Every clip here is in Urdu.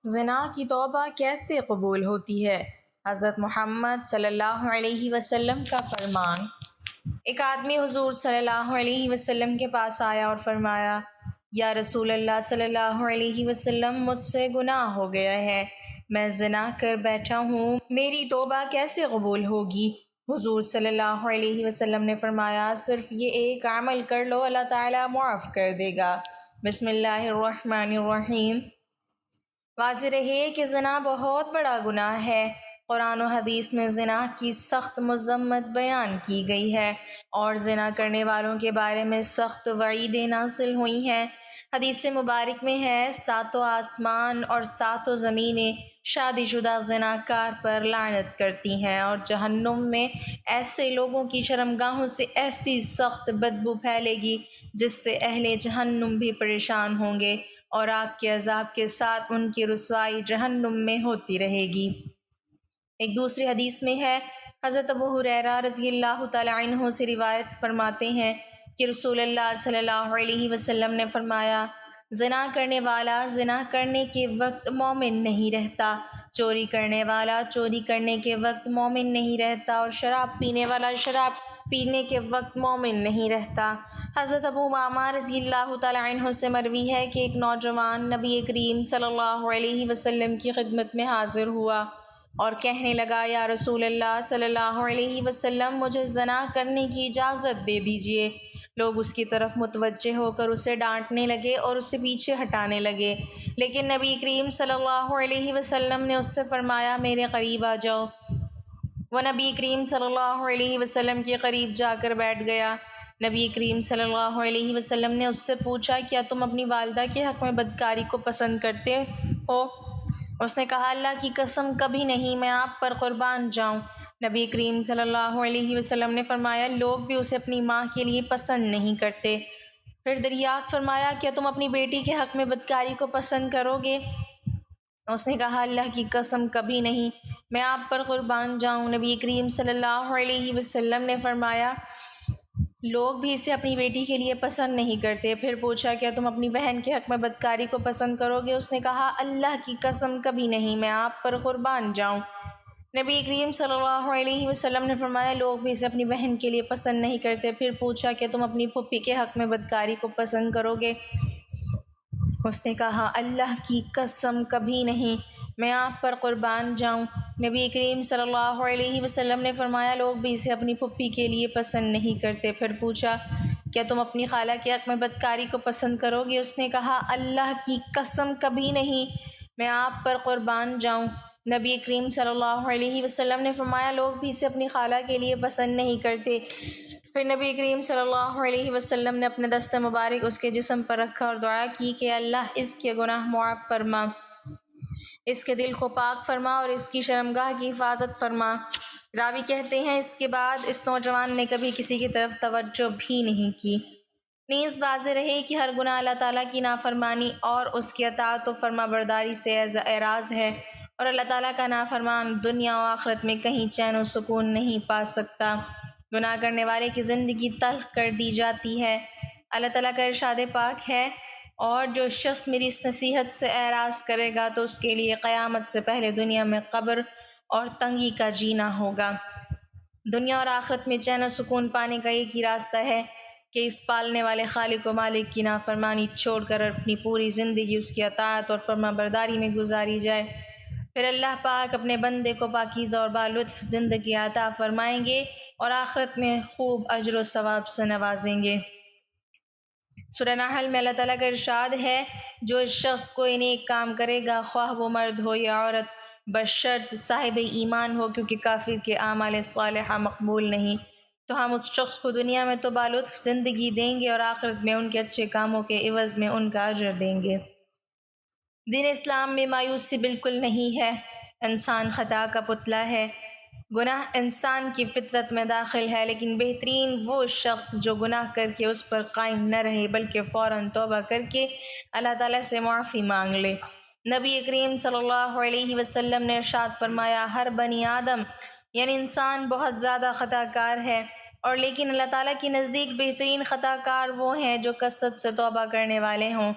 زنا کی توبہ کیسے قبول ہوتی ہے؟ حضرت محمد صلی اللہ علیہ وسلم کا فرمان۔ ایک آدمی حضور صلی اللہ علیہ وسلم کے پاس آیا اور فرمایا، یا رسول اللہ صلی اللہ علیہ وسلم، مجھ سے گناہ ہو گیا ہے، میں زنا کر بیٹھا ہوں، میری توبہ کیسے قبول ہوگی؟ حضور صلی اللہ علیہ وسلم نے فرمایا، صرف یہ ایک عمل کر لو، اللہ تعالیٰ معاف کر دے گا۔ بسم اللہ الرحمن الرحیم۔ واضح رہے کہ زنا بہت بڑا گناہ ہے۔ قرآن و حدیث میں زنا کی سخت مذمت بیان کی گئی ہے اور زنا کرنے والوں کے بارے میں سخت وعیدیں نازل ہوئی ہیں۔ حدیث مبارک میں ہے، ساتوں آسمان اور ساتوں زمینیں شادی شدہ زناکار پر لعنت کرتی ہیں، اور جہنم میں ایسے لوگوں کی شرمگاہوں سے ایسی سخت بدبو پھیلے گی جس سے اہل جہنم بھی پریشان ہوں گے، اور آگ کے عذاب کے ساتھ ان کی رسوائی جہنم میں ہوتی رہے گی۔ ایک دوسری حدیث میں ہے، حضرت ابو ہریرہ رضی اللہ تعالی عنہ سے روایت فرماتے ہیں کہ رسول اللہ صلی اللہ علیہ وسلم نے فرمایا، زنا کرنے والا زنا کرنے کے وقت مومن نہیں رہتا، چوری کرنے والا چوری کرنے کے وقت مومن نہیں رہتا، اور شراب پینے والا شراب پینے کے وقت مومن نہیں رہتا۔ حضرت ابو امامہ رضی اللہ تعالی عنہ سے مروی ہے کہ ایک نوجوان نبی کریم صلی اللہ علیہ وسلم کی خدمت میں حاضر ہوا اور کہنے لگا، یا رسول اللہ صلی اللہ علیہ وسلم، مجھے زنا کرنے کی اجازت دے دیجیے۔ لوگ اس کی طرف متوجہ ہو کر اسے ڈانٹنے لگے اور اسے پیچھے ہٹانے لگے، لیکن نبی کریم صلی اللہ علیہ وسلم نے اس سے فرمایا، میرے قریب آ جاؤ۔ وہ نبی کریم صلی اللہ علیہ وسلم کے قریب جا کر بیٹھ گیا۔ نبی کریم صلی اللہ علیہ وسلم نے اس سے پوچھا، کیا تم اپنی والدہ کے حق میں بدکاری کو پسند کرتے ہو؟ اس نے کہا، اللہ کی قسم کبھی نہیں، میں آپ پر قربان جاؤں۔ نبی کریم صلی اللہ علیہ وسلم نے فرمایا، لوگ بھی اسے اپنی ماں کے لیے پسند نہیں کرتے۔ پھر دریافت فرمایا، کیا تم اپنی بیٹی کے حق میں بدکاری کو پسند کرو گے؟ اس نے کہا، اللہ کی قسم کبھی نہیں، میں آپ پر قربان جاؤں۔ نبی کریم صلی اللہ علیہ وسلم نے فرمایا، لوگ بھی اسے اپنی بیٹی کے لیے پسند نہیں کرتے۔ پھر پوچھا، کیا تم اپنی بہن کے حق میں بدکاری کو پسند کرو گے؟ اس نے کہا، اللہ کی قسم کبھی نہیں، میں آپ پر قربان جاؤں۔ نبی کریم صلی اللہ علیہ وسلم نے فرمایا، لوگ بھی اسے اپنی بہن کے لیے پسند نہیں کرتے۔ پھر پوچھا، کیا تم اپنی پھوپھی کے حق میں بدکاری کو پسند کرو گے؟ اس نے کہا، اللہ کی قسم کبھی نہیں، میں آپ پر قربان جاؤں۔ نبی کریم صلی اللہ علیہ وسلم نے فرمایا، لوگ بھی اسے اپنی پھوپھی کے لیے پسند نہیں کرتے۔ پھر پوچھا، کیا تم اپنی خالہ کے حق میں بدکاری کو پسند کرو گے؟ اس نے کہا، اللہ کی قسم کبھی نہیں، میں آپ پر قربان جاؤں۔ نبی کریم صلی اللہ علیہ وسلم نے فرمایا، لوگ بھی اسے اپنی خالہ کے لیے پسند نہیں کرتے۔ پھر نبی کریم صلی اللہ علیہ وسلم نے اپنے دست مبارک اس کے جسم پر رکھا اور دعا کی کہ اللہ اس کے گناہ معاف فرما، اس کے دل کو پاک فرما اور اس کی شرمگاہ کی حفاظت فرما۔ راوی کہتے ہیں، اس کے بعد اس نوجوان نے کبھی کسی کی طرف توجہ بھی نہیں کی۔ نیز واضح رہے کہ ہر گناہ اللہ تعالیٰ کی نافرمانی اور اس کی اطاعت و فرما برداری سے اعراض ہے، اور اللہ تعالیٰ کا نافرمان دنیا و آخرت میں کہیں چین و سکون نہیں پا سکتا۔ گناہ کرنے والے کی زندگی تلخ کر دی جاتی ہے۔ اللہ تعالیٰ کا ارشاد پاک ہے، اور جو شخص میری اس نصیحت سے اعراض کرے گا تو اس کے لیے قیامت سے پہلے دنیا میں قبر اور تنگی کا جینا ہوگا۔ دنیا اور آخرت میں چین و سکون پانے کا ایک ہی راستہ ہے کہ اس پالنے والے خالق و مالک کی نافرمانی چھوڑ کر اپنی پوری زندگی اس کی اطاعت اور فرما برداری میں گزاری جائے۔ پھر اللہ پاک اپنے بندے کو پاکیزہ اور بالطف زندگی عطا فرمائیں گے اور آخرت میں خوب اجر و ثواب سے نوازیں گے۔ سورہ نحل میں اللہ تعالیٰ کا ارشاد ہے، جو شخص کوئی نیک کام کرے گا، خواہ وہ مرد ہو یا عورت، بشرط صاحب ایمان ہو، کیونکہ کافر کے اعمال صالحہ مقبول نہیں، تو ہم اس شخص کو دنیا میں تو بالطف زندگی دیں گے اور آخرت میں ان کے اچھے کاموں کے عوض میں ان کا اجر دیں گے۔ دین اسلام میں مایوسی بالکل نہیں ہے۔ انسان خطا کا پتلا ہے، گناہ انسان کی فطرت میں داخل ہے، لیکن بہترین وہ شخص جو گناہ کر کے اس پر قائم نہ رہے بلکہ فوراً توبہ کر کے اللہ تعالیٰ سے معافی مانگ لے۔ نبی کریم صلی اللہ علیہ وسلم نے ارشاد فرمایا، ہر بنی آدم یعنی انسان بہت زیادہ خطا کار ہے، اور لیکن اللہ تعالیٰ کے نزدیک بہترین خطا کار وہ ہیں جو کثرت سے توبہ کرنے والے ہوں۔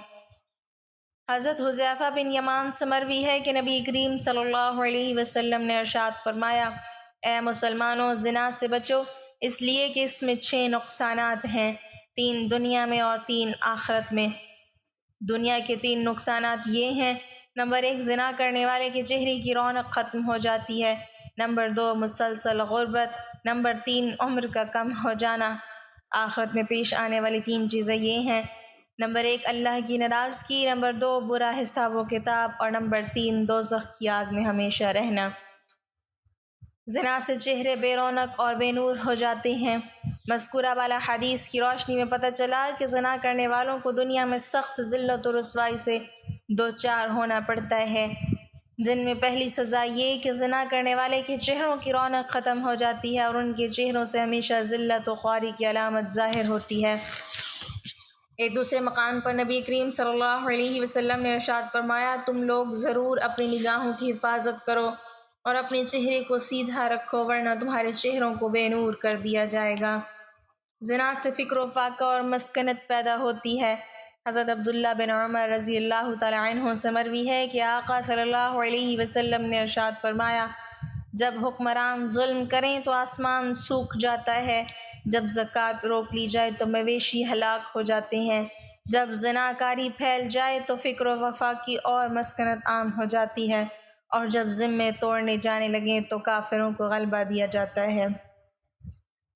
حضرت حذیفہ بن یمان سے مروی ہے کہ نبی کریم صلی اللہ علیہ وسلم نے ارشاد فرمایا، اے مسلمانوں، زنا سے بچو، اس لیے کہ اس میں 6 نقصانات ہیں، 3 دنیا میں اور 3 آخرت میں۔ دنیا کے 3 نقصانات یہ ہیں: نمبر 1، زنا کرنے والے کے چہرے کی رونق ختم ہو جاتی ہے۔ نمبر 2، مسلسل غربت۔ نمبر 3، عمر کا کم ہو جانا۔ آخرت میں پیش آنے والی 3 چیزیں یہ ہیں: نمبر 1، اللہ کی ناراضگی۔ نمبر 2، برا حساب و کتاب۔ اور نمبر 3، دوزخ کی آگ میں ہمیشہ رہنا۔ زنا سے چہرے بے رونق اور بے نور ہو جاتے ہیں۔ مذکورہ والا حدیث کی روشنی میں پتہ چلا کہ زنا کرنے والوں کو دنیا میں سخت ذلت و رسوائی سے دوچار ہونا پڑتا ہے، جن میں پہلی سزا یہ کہ زنا کرنے والے کے چہروں کی رونق ختم ہو جاتی ہے اور ان کے چہروں سے ہمیشہ ذلت و خواری کی علامت ظاہر ہوتی ہے۔ ایک دوسرے مقام پر نبی کریم صلی اللہ علیہ وسلم نے ارشاد فرمایا، تم لوگ ضرور اپنی نگاہوں کی حفاظت کرو اور اپنے چہرے کو سیدھا رکھو، ورنہ تمہارے چہروں کو بے نور کر دیا جائے گا۔ زنا سے فکر و فاقہ اور مسکنت پیدا ہوتی ہے۔ حضرت عبداللہ بن عمر رضی اللہ تعالی عنہ سے مروی ہے کہ آقا صلی اللہ علیہ وسلم نے ارشاد فرمایا، جب حکمران ظلم کریں تو آسمان سوکھ جاتا ہے، جب زکوٰۃ روک لی جائے تو مویشی ہلاک ہو جاتے ہیں، جب زناکاری پھیل جائے تو فکر و فاقی اور مسکنت عام ہو جاتی ہے، اور جب ذمے توڑنے جانے لگیں تو کافروں کو غلبہ دیا جاتا ہے۔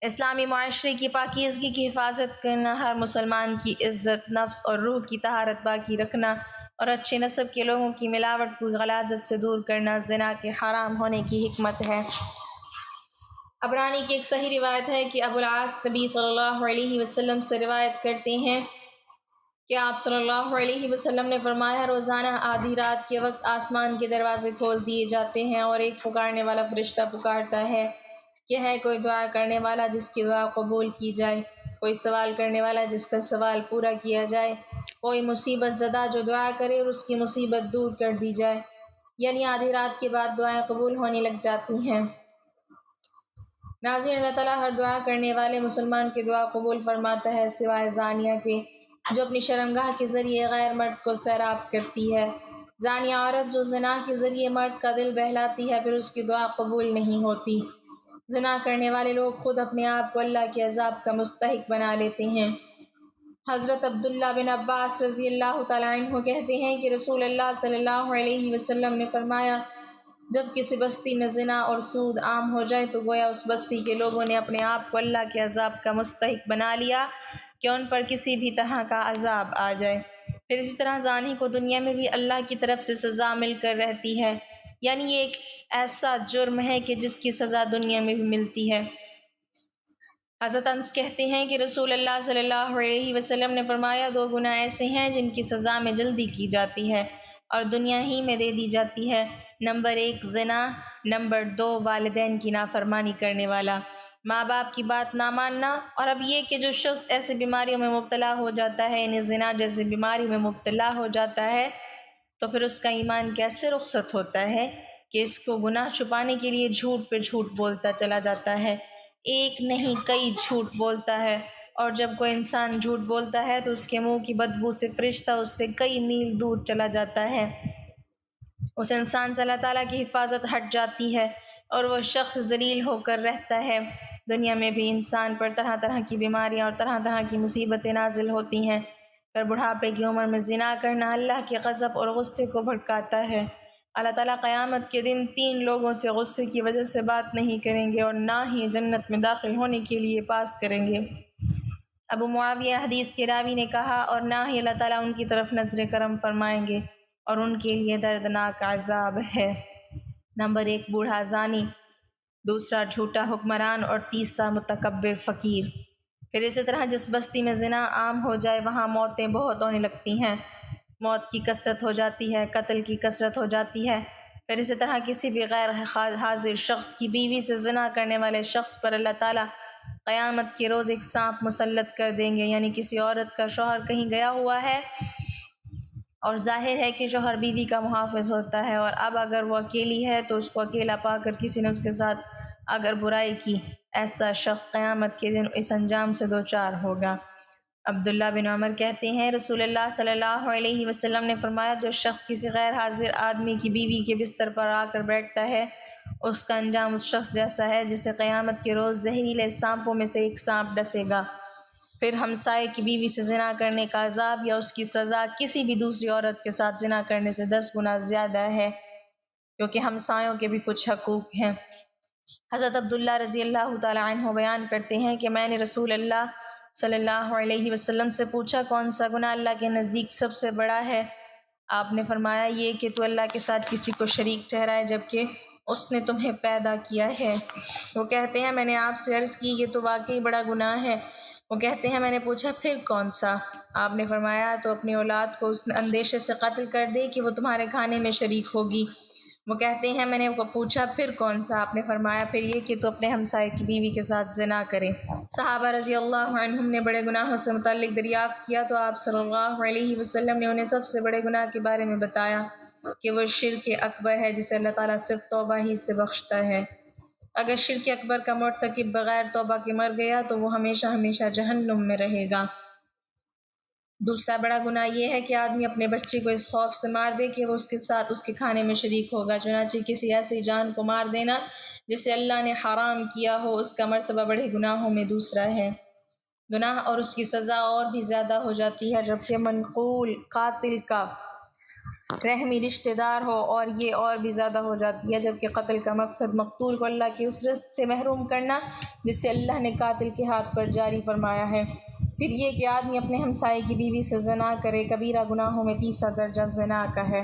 اسلامی معاشرے کی پاکیزگی کی حفاظت کرنا، ہر مسلمان کی عزت نفس اور روح کی طہارت باقی رکھنا اور اچھے نسب کے لوگوں کی ملاوٹ کو غلاظت سے دور کرنا زنا کے حرام ہونے کی حکمت ہے۔ عبرانی کی ایک صحیح روایت ہے کہ ابو العاص نبی صلی اللہ علیہ وسلم سے روایت کرتے ہیں کہ آپ صلی اللہ علیہ وسلم نے فرمایا، روزانہ آدھی رات کے وقت آسمان کے دروازے کھول دیے جاتے ہیں اور ایک پکارنے والا فرشتہ پکارتا ہے کہ ہے کوئی دعا کرنے والا جس کی دعا قبول کی جائے، کوئی سوال کرنے والا جس کا سوال پورا کیا جائے، کوئی مصیبت زدہ جو دعا کرے اور اس کی مصیبت دور کر دی جائے۔ یعنی آدھی رات کے بعد دعائیں قبول ہونے لگ جاتی ہیں۔ ناظرین، اللہ تعالیٰ ہر دعا کرنے والے مسلمان کی دعا قبول فرماتا ہے سوائے زانیہ کے، جو اپنی شرمگاہ کے ذریعے غیر مرد کو سیراب کرتی ہے۔ زانیہ عورت جو زنا کے ذریعے مرد کا دل بہلاتی ہے، پھر اس کی دعا قبول نہیں ہوتی۔ زنا کرنے والے لوگ خود اپنے آپ کو اللہ کے عذاب کا مستحق بنا لیتے ہیں۔ حضرت عبداللہ بن عباس رضی اللہ تعالیٰ عنہ کہتے ہیں کہ رسول اللہ صلی اللہ علیہ وسلم نے فرمایا، جب کسی بستی میں زنا اور سود عام ہو جائے تو گویا اس بستی کے لوگوں نے اپنے آپ کو اللہ کے عذاب کا مستحق بنا لیا کہ ان پر کسی بھی طرح کا عذاب آ جائے۔ پھر اسی طرح زانی کو دنیا میں بھی اللہ کی طرف سے سزا مل کر رہتی ہے، یعنی یہ ایک ایسا جرم ہے کہ جس کی سزا دنیا میں بھی ملتی ہے۔ حضرت انس کہتے ہیں کہ رسول اللہ صلی اللہ علیہ وسلم نے فرمایا، 2 گناہ ایسے ہیں جن کی سزا میں جلدی کی جاتی ہے اور دنیا ہی میں دے دی جاتی ہے۔ نمبر 1، زنا۔ نمبر 2، والدین کی نافرمانی کرنے والا، ماں باپ کی بات نہ ماننا۔ اور اب یہ کہ جو شخص ایسی بیماریوں میں مبتلا ہو جاتا ہے، یعنی زنا جیسی بیماری میں مبتلا ہو جاتا ہے، تو پھر اس کا ایمان کیسے رخصت ہوتا ہے کہ اس کو گناہ چھپانے کے لیے جھوٹ پہ جھوٹ بولتا چلا جاتا ہے، ایک نہیں کئی جھوٹ بولتا ہے، اور جب کوئی انسان جھوٹ بولتا ہے تو اس کے منہ کی بدبو سے فرشتہ اس سے کئی میل دور چلا جاتا ہے، اس انسان سے اللہ تعالیٰ کی حفاظت ہٹ جاتی ہے اور وہ شخص ذلیل ہو کر رہتا ہے۔ دنیا میں بھی انسان پر طرح طرح کی بیماریاں اور طرح طرح کی مصیبتیں نازل ہوتی ہیں، پر بڑھاپے کی عمر میں زنا کرنا اللہ کے غضب اور غصے کو بھڑکاتا ہے۔ اللہ تعالیٰ قیامت کے دن 3 لوگوں سے غصے کی وجہ سے بات نہیں کریں گے اور نہ ہی جنت میں داخل ہونے کے لیے پاس کریں گے۔ ابو معاویہ حدیث کے راوی نے کہا، اور نہ ہی اللہ تعالیٰ ان کی طرف نظر کرم فرمائیں گے اور ان کے لیے دردناک عذاب ہے۔ نمبر 1، بوڑھا زانی، دوسرا جھوٹا حکمران، اور تیسرا متکبر فقیر۔ پھر اسی طرح جس بستی میں زنا عام ہو جائے وہاں موتیں بہت ہونے لگتی ہیں، موت کی کثرت ہو جاتی ہے، قتل کی کثرت ہو جاتی ہے۔ پھر اسی طرح کسی بھی غیر حاضر شخص کی بیوی سے زنا کرنے والے شخص پر اللہ تعالیٰ قیامت کے روز ایک سانپ مسلط کر دیں گے، یعنی کسی عورت کا شوہر کہیں گیا ہوا ہے اور ظاہر ہے کہ شوہر بیوی کا محافظ ہوتا ہے، اور اب اگر وہ اکیلی ہے تو اس کو اکیلا پا کر کسی نے اس کے ساتھ اگر برائی کی، ایسا شخص قیامت کے دن اس انجام سے دوچار ہوگا۔ عبداللہ بن عمر کہتے ہیں رسول اللہ صلی اللہ علیہ وسلم نے فرمایا جو شخص کسی غیر حاضر آدمی کی بیوی کے بستر پر آ کر بیٹھتا ہے اس کا انجام اس شخص جیسا ہے جسے قیامت کے روز زہریلے سانپوں میں سے ایک سانپ ڈسے گا۔ پھر ہمسائے کی بیوی سے زنا کرنے کا عذاب یا اس کی سزا کسی بھی دوسری عورت کے ساتھ زنا کرنے سے 10 گنا زیادہ ہے، کیونکہ ہمسایوں کے بھی کچھ حقوق ہیں۔ حضرت عبداللہ رضی اللہ تعالی عنہ بیان کرتے ہیں کہ میں نے رسول اللہ صلی اللہ علیہ وسلم سے پوچھا کون سا گناہ اللہ کے نزدیک سب سے بڑا ہے؟ آپ نے فرمایا یہ کہ تو اللہ کے ساتھ کسی کو شریک ٹھہرائے جبکہ اس نے تمہیں پیدا کیا ہے۔ وہ کہتے ہیں میں نے آپ سے عرض کی یہ تو واقعی بڑا گناہ ہے۔ وہ کہتے ہیں میں نے پوچھا پھر کون سا؟ آپ نے فرمایا تو اپنی اولاد کو اس اندیشے سے قتل کر دے کہ وہ تمہارے کھانے میں شریک ہوگی۔ وہ کہتے ہیں میں نے پوچھا پھر کون سا؟ آپ نے فرمایا پھر یہ کہ تو اپنے ہمسائے کی بیوی کے ساتھ زنا کرے۔ صحابہ رضی اللہ عنہم نے بڑے گناہوں سے متعلق دریافت کیا تو آپ صلی اللہ علیہ وسلم نے انہیں سب سے بڑے گناہ کے بارے میں بتایا کہ وہ شرک اکبر ہے جسے اللہ تعالیٰ صرف توبہ ہی سے بخشتا ہے۔ اگر شرک اکبر کا مرتکب بغیر توبہ کے مر گیا تو وہ ہمیشہ ہمیشہ جہنم میں رہے گا۔ دوسرا بڑا گناہ یہ ہے کہ آدمی اپنے بچے کو اس خوف سے مار دے کہ وہ اس کے ساتھ اس کے کھانے میں شریک ہوگا۔ چنانچہ کسی ایسی جان کو مار دینا جسے اللہ نے حرام کیا ہو اس کا مرتبہ بڑے گناہوں میں دوسرا ہے۔ گناہ اور اس کی سزا اور بھی زیادہ ہو جاتی ہے جبکہ منقول قاتل کا رحمی رشتہ دار ہو اور یہ اور بھی زیادہ ہو جاتی ہے جبکہ قتل کا مقصد مقتول کو اللہ کے اس رزق سے محروم کرنا جس سے اللہ نے قاتل کے ہاتھ پر جاری فرمایا ہے۔ پھر یہ کہ آدمی اپنے ہمسائے کی بیوی سے زنا کرے کبیرہ گناہوں میں تیسرا درجہ زنا کا ہے۔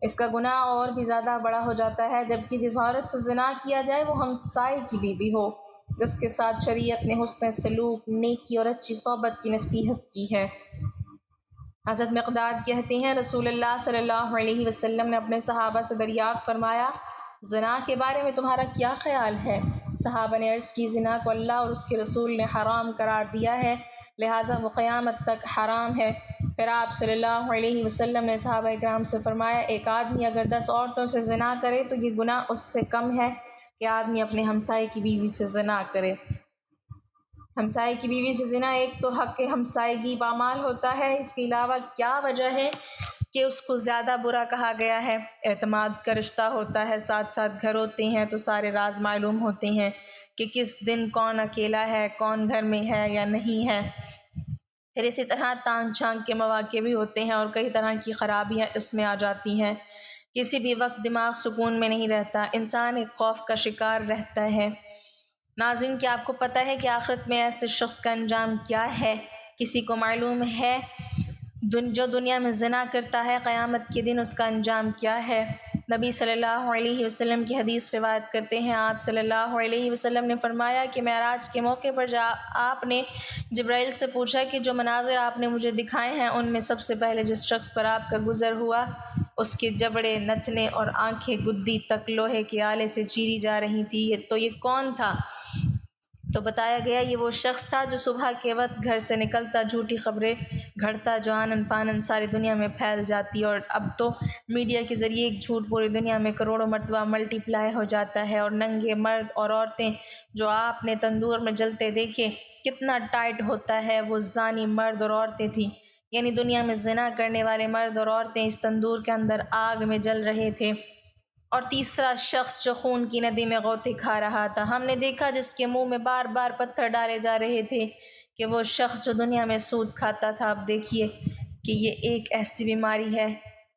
اس کا گناہ اور بھی زیادہ بڑا ہو جاتا ہے جبکہ جس عورت سے زنا کیا جائے وہ ہمسائے کی بیوی ہو جس کے ساتھ شریعت نے حسن سلوک، نیکی اور اچھی صحبت کی نصیحت کی ہے۔ حضرت مقداد کہتے ہیں رسول اللہ صلی اللہ علیہ وسلم نے اپنے صحابہ سے دریافت فرمایا زنا کے بارے میں تمہارا کیا خیال ہے؟ صحابہ نے عرض کی زنا کو اللہ اور اس کے رسول نے حرام قرار دیا ہے لہٰذا وہ قیامت تک حرام ہے۔ پھر آپ صلی اللہ علیہ وسلم نے صحابہ کرام سے فرمایا ایک آدمی اگر 10 عورتوں سے زنا کرے تو یہ گناہ اس سے کم ہے کہ آدمی اپنے ہمسائے کی بیوی سے زنا کرے۔ ہمسائے کی بیوی سے زنا ایک تو حق ہمسائیگی پامال ہوتا ہے، اس کے علاوہ کیا وجہ ہے کہ اس کو زیادہ برا کہا گیا ہے؟ اعتماد کا رشتہ ہوتا ہے، ساتھ ساتھ گھر ہوتے ہیں تو سارے راز معلوم ہوتے ہیں کہ کس دن کون اکیلا ہے، کون گھر میں ہے یا نہیں ہے۔ پھر اسی طرح تانگ چھانگ کے مواقع بھی ہوتے ہیں اور کئی طرح کی خرابیاں اس میں آ جاتی ہیں۔ کسی بھی وقت دماغ سکون میں نہیں رہتا، انسان ایک خوف کا شکار رہتا ہے۔ ناظرین کیا آپ کو پتہ ہے کہ آخرت میں ایسے شخص کا انجام کیا ہے؟ کسی کو معلوم ہے جو دنیا میں زنا کرتا ہے قیامت کے دن اس کا انجام کیا ہے؟ نبی صلی اللہ علیہ وسلم کی حدیث روایت کرتے ہیں آپ صلی اللہ علیہ وسلم نے فرمایا کہ معراج کے موقع پر آپ نے جبرائیل سے پوچھا کہ جو مناظر آپ نے مجھے دکھائے ہیں ان میں سب سے پہلے جس شخص پر آپ کا گزر ہوا اس کے جبڑے، نتنے اور آنکھیں گدی تک لوہے کے آلے سے چیری جا رہی تھی، تو یہ کون تھا؟ تو بتایا گیا یہ وہ شخص تھا جو صبح کے وقت گھر سے نکلتا، جھوٹی خبریں گھڑتا، جو آنن فانن ساری دنیا میں پھیل جاتی، اور اب تو میڈیا کے ذریعے ایک جھوٹ پوری دنیا میں کروڑوں مرتبہ ملٹی پلائی ہو جاتا ہے۔ اور ننگے مرد اور عورتیں جو آپ نے تندور میں جلتے دیکھے کتنا ٹائٹ ہوتا ہے، وہ زانی مرد اور عورتیں تھیں، یعنی دنیا میں زنا کرنے والے مرد اور عورتیں اس تندور کے اندر آگ میں جل رہے تھے۔ اور تیسرا شخص جو خون کی ندی میں غوطے کھا رہا تھا، ہم نے دیکھا جس کے منہ میں بار بار پتھر ڈالے جا رہے تھے کہ وہ شخص جو دنیا میں سود کھاتا تھا۔ اب دیکھیے کہ یہ ایک ایسی بیماری ہے،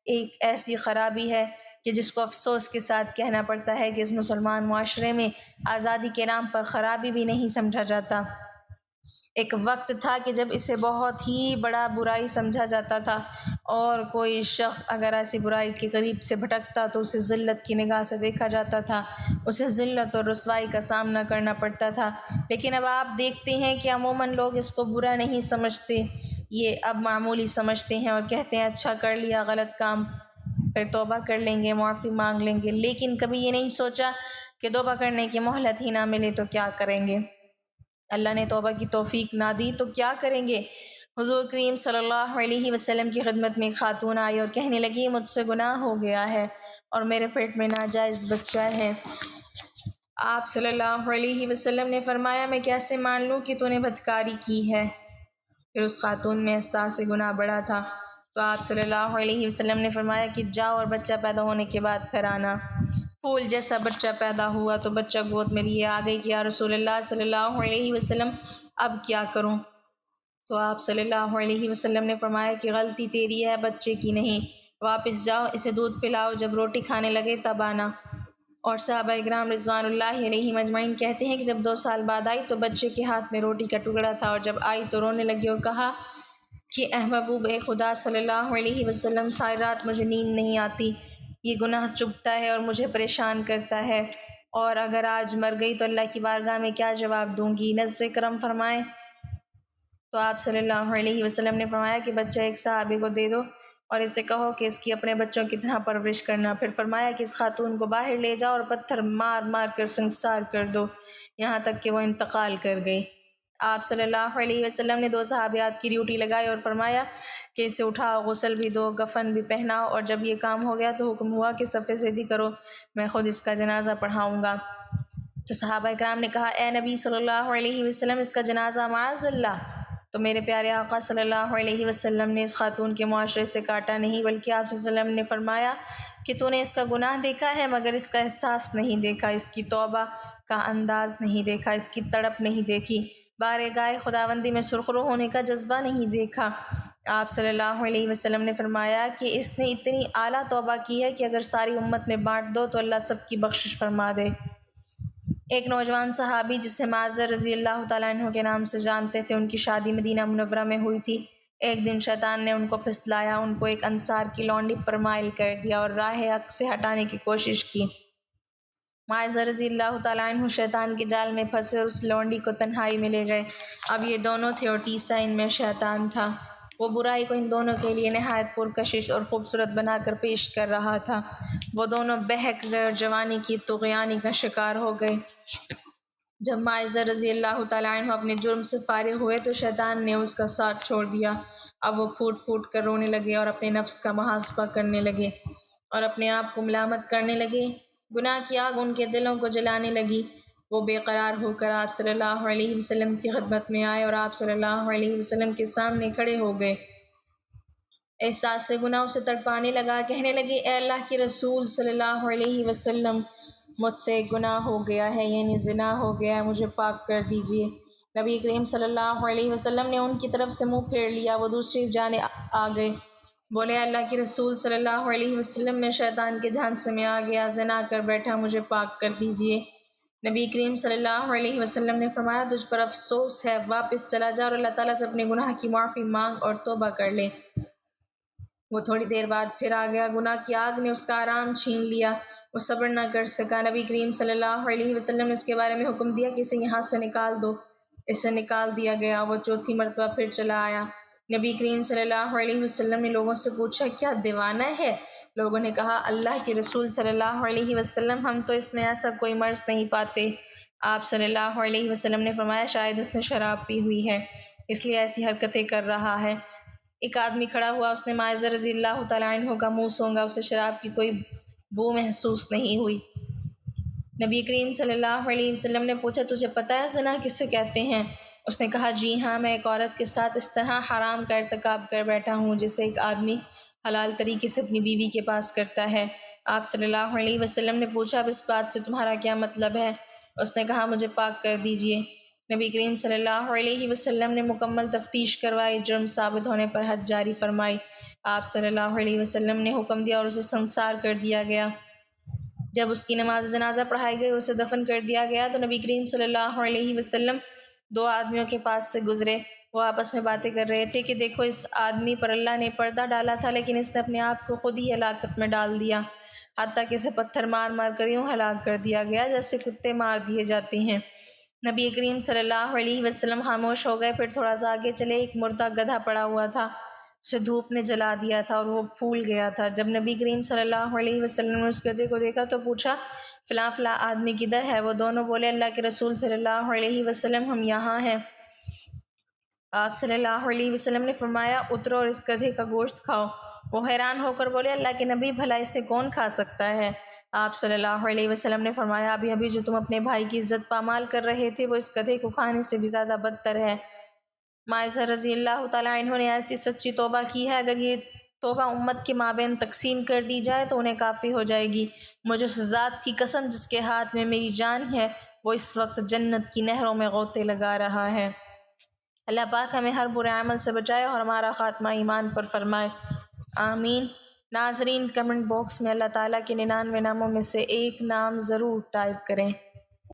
ایک ایسی خرابی ہے کہ جس کو افسوس کے ساتھ کہنا پڑتا ہے کہ اس مسلمان معاشرے میں آزادی کے نام پر خرابی بھی نہیں سمجھا جاتا۔ ایک وقت تھا کہ جب اسے بہت ہی بڑا برائی سمجھا جاتا تھا اور کوئی شخص اگر ایسی برائی کے قریب سے بھٹکتا تو اسے ذلت کی نگاہ سے دیکھا جاتا تھا، اسے ذلت اور رسوائی کا سامنا کرنا پڑتا تھا۔ لیکن اب آپ دیکھتے ہیں کہ عموماً لوگ اس کو برا نہیں سمجھتے، یہ اب معمولی سمجھتے ہیں اور کہتے ہیں اچھا کر لیا غلط کام، پھر توبہ کر لیں گے، معافی مانگ لیں گے، لیکن کبھی یہ نہیں سوچا کہ توبہ کرنے کی مہلت ہی نہ ملے تو کیا کریں گے؟ اللہ نے توبہ کی توفیق نہ دی تو کیا کریں گے؟ حضور کریم صلی اللہ علیہ وسلم کی خدمت میں ایک خاتون آئی اور کہنے لگی مجھ سے گناہ ہو گیا ہے اور میرے پیٹ میں ناجائز بچہ ہے۔ آپ صلی اللہ علیہ وسلم نے فرمایا میں کیسے مان لوں کہ تو نے بدکاری کی ہے؟ پھر اس خاتون میں احساس گناہ بڑھا تھا، تو آپ صلی اللہ علیہ وسلم نے فرمایا کہ جاؤ اور بچہ پیدا ہونے کے بعد پھر آنا۔ پھول جیسا بچہ پیدا ہوا تو بچہ گود میں لیے آ گئی کہ یا رسول اللہ صلی اللہ علیہ وسلم اب کیا کروں؟ تو آپ صلی اللہ علیہ وسلم نے فرمایا کہ غلطی تیری ہے، بچے کی نہیں، واپس جاؤ، اسے دودھ پلاؤ، جب روٹی کھانے لگے تب آنا۔ اور صحابہ اکرام رضوان اللہ علیہم اجمعین کہتے ہیں کہ جب 2 سال بعد آئی تو بچے کے ہاتھ میں روٹی کا ٹکڑا تھا، اور جب آئی تو رونے لگی اور کہا کہ اے محبوب خدا صلی اللہ علیہ وسلم، ساری رات مجھے نیند نہیں آتی، یہ گناہ چبھتا ہے اور مجھے پریشان کرتا ہے، اور اگر آج مر گئی تو اللہ کی بارگاہ میں کیا جواب دوں گی، نظر کرم فرمائیں۔ تو آپ صلی اللہ علیہ وسلم نے فرمایا کہ بچہ ایک صحابی کو دے دو اور اسے کہو کہ اس کی اپنے بچوں کی طرح پرورش کرنا۔ پھر فرمایا کہ اس خاتون کو باہر لے جاؤ اور پتھر مار مار کر سنسار کر دو یہاں تک کہ وہ انتقال کر گئی۔ آپ صلی اللہ علیہ وسلم نے 2 صحابیات کی ڈیوٹی لگائی اور فرمایا کہ اسے اٹھاؤ، غسل بھی دو، کفن بھی پہناؤ، اور جب یہ کام ہو گیا تو حکم ہوا کہ صف سیدھی کرو، میں خود اس کا جنازہ پڑھاؤں گا۔ تو صحابہ اکرام نے کہا اے نبی صلی اللہ علیہ وسلم، اس کا جنازہ معاذ اللہ؟ تو میرے پیارے آقا صلی اللہ علیہ وسلم نے اس خاتون کے معاشرے سے کاٹا نہیں، بلکہ آپ صلی اللہ علیہ وسلم نے فرمایا کہ تو نے اس کا گناہ دیکھا ہے مگر اس کا احساس نہیں دیکھا، اس کی توبہ کا انداز نہیں دیکھا، اس کی تڑپ نہیں دیکھی، بارگاہ خداوندی میں سرخرو ہونے کا جذبہ نہیں دیکھا۔ آپ صلی اللہ علیہ وسلم نے فرمایا کہ اس نے اتنی اعلیٰ توبہ کی ہے کہ اگر ساری امت میں بانٹ دو تو اللہ سب کی بخشش فرما دے۔ ایک نوجوان صحابی جسے معذر رضی اللہ تعالیٰ عنہ کے نام سے جانتے تھے، ان کی شادی مدینہ منورہ میں ہوئی تھی۔ ایک دن شیطان نے ان کو پھسلایا، ان کو ایک انصار کی لونڈی پر مائل کر دیا اور راہ حق سے ہٹانے کی کوشش کی۔ معذر رضی اللہ تعالیٰ عنہ شیطان کے جال میں پھنسے اور اس لونڈی کو تنہائی میں لے گئے۔ اب یہ دونوں تھے اور تیسرا ان میں شیطان تھا۔ وہ برائی کو ان دونوں کے لیے نہایت پرکشش اور خوبصورت بنا کر پیش کر رہا تھا۔ وہ دونوں بہک گئے اور جوانی کی طغیانی کا شکار ہو گئے۔ جب معذر رضی اللہ تعالیٰ عنہ اپنے جرم سے فارغ ہوئے تو شیطان نے اس کا ساتھ چھوڑ دیا۔ اب وہ پھوٹ پھوٹ کر رونے لگے اور اپنے نفس کا محاسبہ کرنے لگے اور اپنے آپ کو ملامت کرنے لگے۔ گناہ کی آگ ان کے دلوں کو جلانے لگی۔ وہ بے قرار ہو کر آپ صلی اللہ علیہ وسلم کی خدمت میں آئے اور آپ صلی اللہ علیہ وسلم کے سامنے کھڑے ہو گئے۔ احساس سے گناہ اسے تڑپانے لگا، کہنے لگے اے اللہ کے رسول صلی اللہ علیہ وسلم، مجھ سے ایک گناہ ہو گیا ہے، یعنی زنا ہو گیا ہے، مجھے پاک کر دیجئے۔ نبی کریم صلی اللہ علیہ وسلم نے ان کی طرف سے منہ پھیر لیا، وہ دوسری جانب آ گئے، بولے اللہ کے رسول صلی اللہ علیہ وسلم، میں شیطان کے جھانسے میں آ گیا، زنا کر بیٹھا، مجھے پاک کر دیجئے۔ نبی کریم صلی اللہ علیہ وسلم نے فرمایا تجھ پر افسوس ہے، واپس چلا جا اور اللہ تعالیٰ سے اپنے گناہ کی معافی مانگ اور توبہ کر لے۔ وہ تھوڑی دیر بعد پھر آ گیا، گناہ کی آگ نے اس کا آرام چھین لیا، وہ صبر نہ کر سکا۔ نبی کریم صلی اللہ علیہ وسلم نے اس کے بارے میں حکم دیا کہ اسے یہاں سے نکال دو۔ اسے نکال دیا گیا، وہ چوتھی مرتبہ پھر چلا آیا۔ نبی کریم صلی اللہ علیہ وسلم نے لوگوں سے پوچھا کیا دیوانہ ہے؟ لوگوں نے کہا اللہ کے رسول صلی اللہ علیہ وسلم، ہم تو اس میں ایسا کوئی مرض نہیں پاتے۔ آپ صلی اللہ علیہ وسلم نے فرمایا شاید اس نے شراب پی ہوئی ہے، اس لیے ایسی حرکتیں کر رہا ہے۔ ایک آدمی کھڑا ہوا، اس نے معذر رضی اللہ تعالیٰ عنہ کا منہ سونگا، اسے شراب کی کوئی بو محسوس نہیں ہوئی۔ نبی کریم صلی اللہ علیہ وسلم نے پوچھا تجھے پتہ ہے زنا کسے کہتے ہیں؟ اس نے کہا جی ہاں، میں ایک عورت کے ساتھ اس طرح حرام کا ارتکاب کر بیٹھا ہوں جسے ایک آدمی حلال طریقے سے اپنی بیوی کے پاس کرتا ہے۔ آپ صلی اللہ علیہ وسلم نے پوچھا اب اس بات سے تمہارا کیا مطلب ہے؟ اس نے کہا مجھے پاک کر دیجئے۔ نبی کریم صلی اللہ علیہ وسلم نے مکمل تفتیش کروائی، جرم ثابت ہونے پر حد جاری فرمائی۔ آپ صلی اللہ علیہ وسلم نے حکم دیا اور اسے سنسار کر دیا گیا۔ جب اس کی نماز جنازہ پڑھائی گئی، اسے دفن کر دیا گیا تو نبی کریم صلی اللہ علیہ وسلم 2 آدمیوں کے پاس سے گزرے۔ وہ آپس میں باتیں کر رہے تھے کہ دیکھو اس آدمی پر اللہ نے پردہ ڈالا تھا لیکن اس نے اپنے آپ کو خود ہی ہلاکت میں ڈال دیا، حتیٰ کہ اسے پتھر مار مار کر یوں ہلاک کر دیا گیا جیسے کتے مار دیے جاتے ہیں۔ نبی کریم صلی اللہ علیہ وسلم خاموش ہو گئے، پھر تھوڑا سا آگے چلے، ایک مردہ گدھا پڑا ہوا تھا، اسے دھوپ نے جلا دیا تھا اور وہ پھول گیا تھا۔ جب نبی کریم صلی اللہ علیہ وسلم نے اس گدھے کو دیکھا تو پوچھا فلاں فلاں آدمی کدھر ہے؟ وہ دونوں بولے اللہ کے رسول صلی اللہ علیہ وسلم ہم یہاں ہیں۔ آپ صلی اللہ علیہ وسلم نے فرمایا اترو اور اس گدھے کا گوشت کھاؤ۔ وہ حیران ہو کر بولے اللہ کے نبی بھلا اسے کون کھا سکتا ہے؟ آپ صلی اللہ علیہ وسلم نے فرمایا ابھی ابھی جو تم اپنے بھائی کی عزت پامال کر رہے تھے وہ اس گدھے کو کھانے سے بھی زیادہ بدتر ہے۔ معاذ رضی اللہ تعالیٰ عنہ نے ایسی سچی توبہ کی ہے، اگر یہ توبہ امت کے مابین تقسیم کر دی جائے تو انہیں کافی ہو جائے گی۔ مجھے اس ذات کی قسم جس کے ہاتھ میں میری جان ہے، وہ اس وقت جنت کی نہروں میں غوطے لگا رہا ہے۔ اللہ پاک ہمیں ہر برے عمل سے بچائے اور ہمارا خاتمہ ایمان پر فرمائے، آمین۔ ناظرین، کمنٹ باکس میں اللہ تعالیٰ کے 99 ناموں میں سے ایک نام ضرور ٹائپ کریں۔